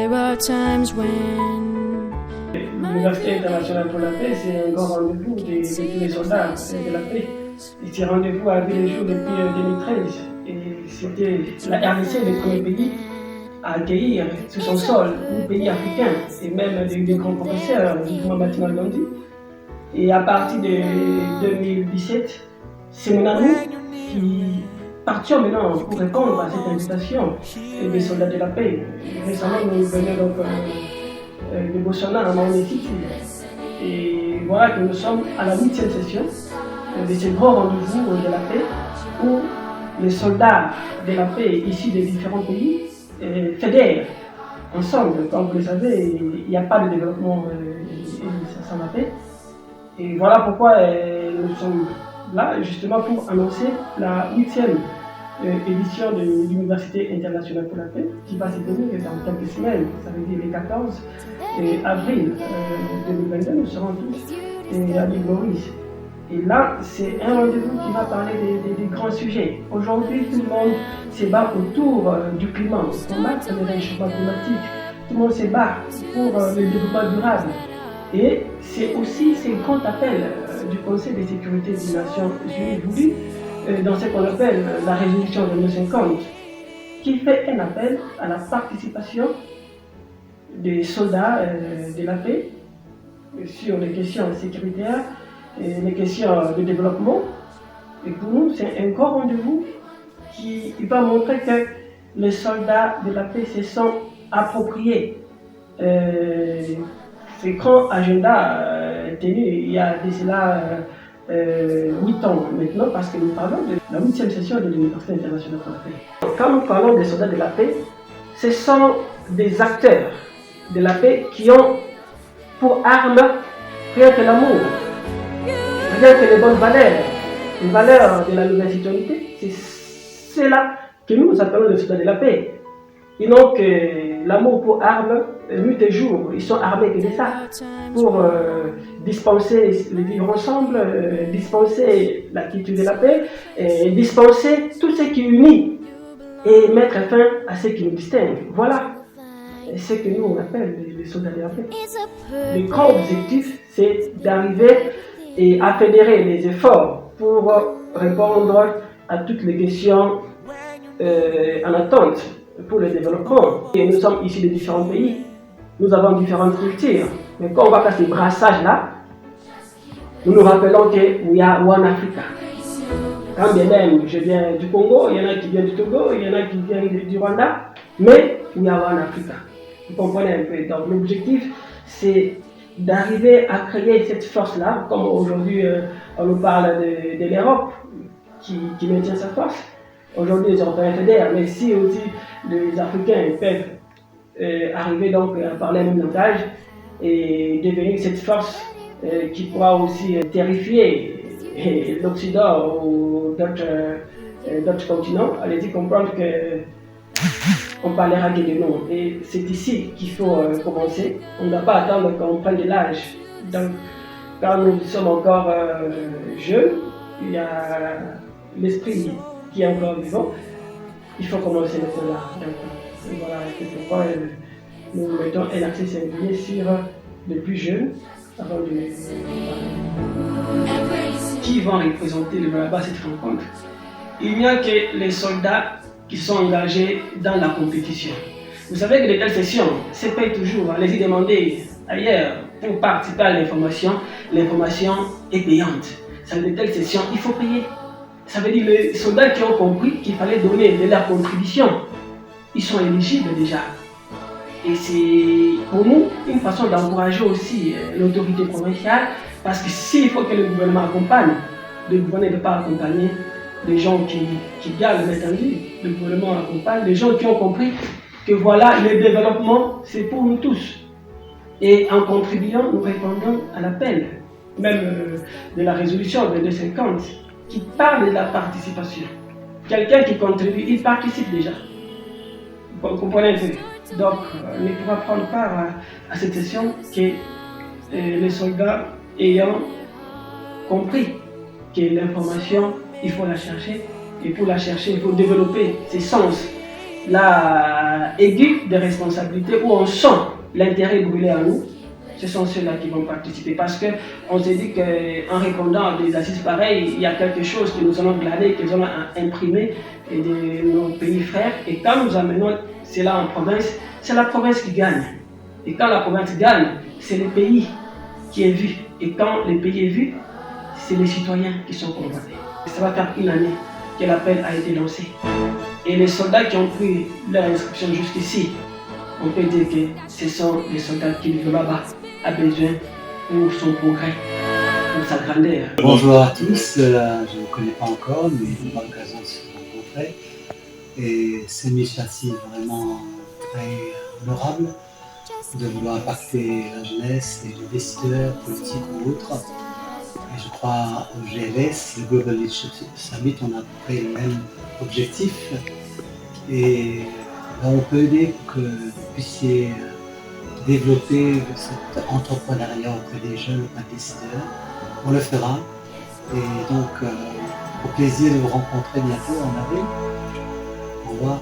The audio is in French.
There are times when L'Université internationale pour la paix, c'est un grand rendez-vous de tous les soldats de la paix. Et ce rendez-vous a vu le jour depuis 2013. Et c'était la RDC, le premier pays à accueillir sur son sol un pays africain et même des grands professeurs du mouvement Matima Gandhi. Et à partir de 2017, c'est maintenant nous qui partions maintenant pour répondre à cette invitation des soldats de la paix. Récemment, nous venons donc de Botswana, en Maonétique. Et voilà que nous sommes à la 8e session de ce grand rendez-vous de la paix où les soldats de la paix issus des différents pays fédèrent ensemble. Comme vous le savez, il n'y a pas de développement sans la paix. Et voilà pourquoi nous sommes là justement pour annoncer la 8e édition de l'Université internationale pour la paix qui va se tenir dans quelques semaines, ça veut dire le 14 avril 2022, nous serons tous à l'île Maurice. Et là, c'est un rendez-vous qui va parler des grands sujets. Aujourd'hui, tout le monde se bat autour du climat, pour combattre le réchauffement climatique. Tout le monde se bat pour le développement durable. Et c'est aussi ce grand appel du Conseil de sécurité des Nations Unies voulu dans ce qu'on appelle la résolution de 1950, qui fait un appel à la participation des soldats de la paix sur les questions sécuritaires et les questions de développement. Et pour nous, c'est un grand rendez-vous qui va montrer que les soldats de la paix se sont appropriés ce grand agenda tenu il y a de cela 8 ans maintenant, parce que nous parlons de la 8e session de l'Université internationale pour la paix. Quand nous parlons des soldats de la paix, ce sont des acteurs de la paix qui ont pour arme rien que l'amour, rien que les bonnes valeurs, les valeurs de la nouvelle citoyenneté. C'est cela que nous appelons les soldats de la paix. Ils n'ont que l'amour pour arme, nuit et jour. Ils sont armés que de ça, pour dispenser le vivre ensemble, dispenser la culture de la paix, et dispenser tout ce qui unit et mettre fin à ce qui nous distingue. Voilà ce que nous on appelle les soldats de la paix. Le grand objectif, c'est d'arriver à fédérer les efforts pour répondre à toutes les questions en attente pour le développement. Et nous sommes issus de différents pays, nous avons différentes cultures. Mais quand on va faire ces brassages-là, nous nous rappelons que we are one Africa. Quand bien même je viens du Congo, il y en a qui viennent du Togo, il y en a qui viennent du Rwanda, mais we are one Africa. Vous comprenez un peu. Donc l'objectif, c'est d'arriver à créer cette force-là, comme aujourd'hui on nous parle de l'Europe qui maintient sa force. Aujourd'hui les Européens fédèrent, mais si aussi les Africains peuvent arriver donc à parler le même langage et devenir cette force qui pourra aussi terrifier l'Occident ou d'autres continents, allez-y comprendre qu'on parlera que de nous. Et c'est ici qu'il faut commencer. On ne doit pas attendre qu'on prenne de l'âge. Donc, quand nous sommes encore jeunes, il y a l'esprit qui est encore vivant. Il faut commencer maintenant là. Donc, voilà, c'est pourquoi nous mettons un accès singulier sur les plus jeunes avant de qui vont représenter là-bas cette rencontre. Il n'y a que les soldats qui sont engagés dans la compétition. Vous savez que de telles sessions se payent toujours. Allez-y demander ailleurs pour participer à l'information. L'information est payante. Ça veut dire de telles sessions, il faut payer. Ça veut dire les soldats qui ont compris qu'il fallait donner de leur contribution, ils sont éligibles déjà. Et c'est pour nous une façon d'encourager aussi l'autorité provinciale, parce que s'il faut que le gouvernement accompagne, le gouvernement ne peut pas accompagner les gens qui gardent l'étendue. Le gouvernement accompagne les gens qui ont compris que voilà, le développement, c'est pour nous tous. Et en contribuant, nous répondons à l'appel, même de la résolution de 250, qui parle de la participation. Quelqu'un qui contribue, il participe déjà. Vous comprenez un peu. Donc, il pourra prendre part à cette session que les soldats ayant compris que l'information, il faut la chercher. Et pour la chercher, il faut développer ses sens la aiguë de responsabilité, où on sent l'intérêt brûler à nous, ce sont ceux-là qui vont participer. Parce qu'on s'est dit qu'en répondant à des assises pareilles, il y a quelque chose que nous allons glaner, que nous allons imprimer de nos pays frères. Et quand nous amenons cela en province, c'est la province qui gagne. Et quand la province gagne, c'est le pays qui est vu. Et quand le pays est vu, c'est les citoyens qui sont convoités. Ça va faire une année que l'appel a été lancé. Et les soldats qui ont pris leur inscription jusqu'ici, on peut dire que ce sont les soldats qui le Baba a besoin pour son progrès, pour sa grandeur. Bonjour à tous, je ne vous connais pas encore, mais on aura l'occasion de se rencontrer. Et c'est une initiative vraiment très honorable de vouloir impacter la jeunesse et les décideurs politiques ou autres. Et je crois au GLS, le Global Leadership Summit, on a à peu près les mêmes objectifs. Et là, on peut aider pour que vous puissiez développer cet entrepreneuriat auprès des jeunes, auprès des décideurs. On le fera. Et donc, au plaisir de vous rencontrer bientôt en avril. Au revoir.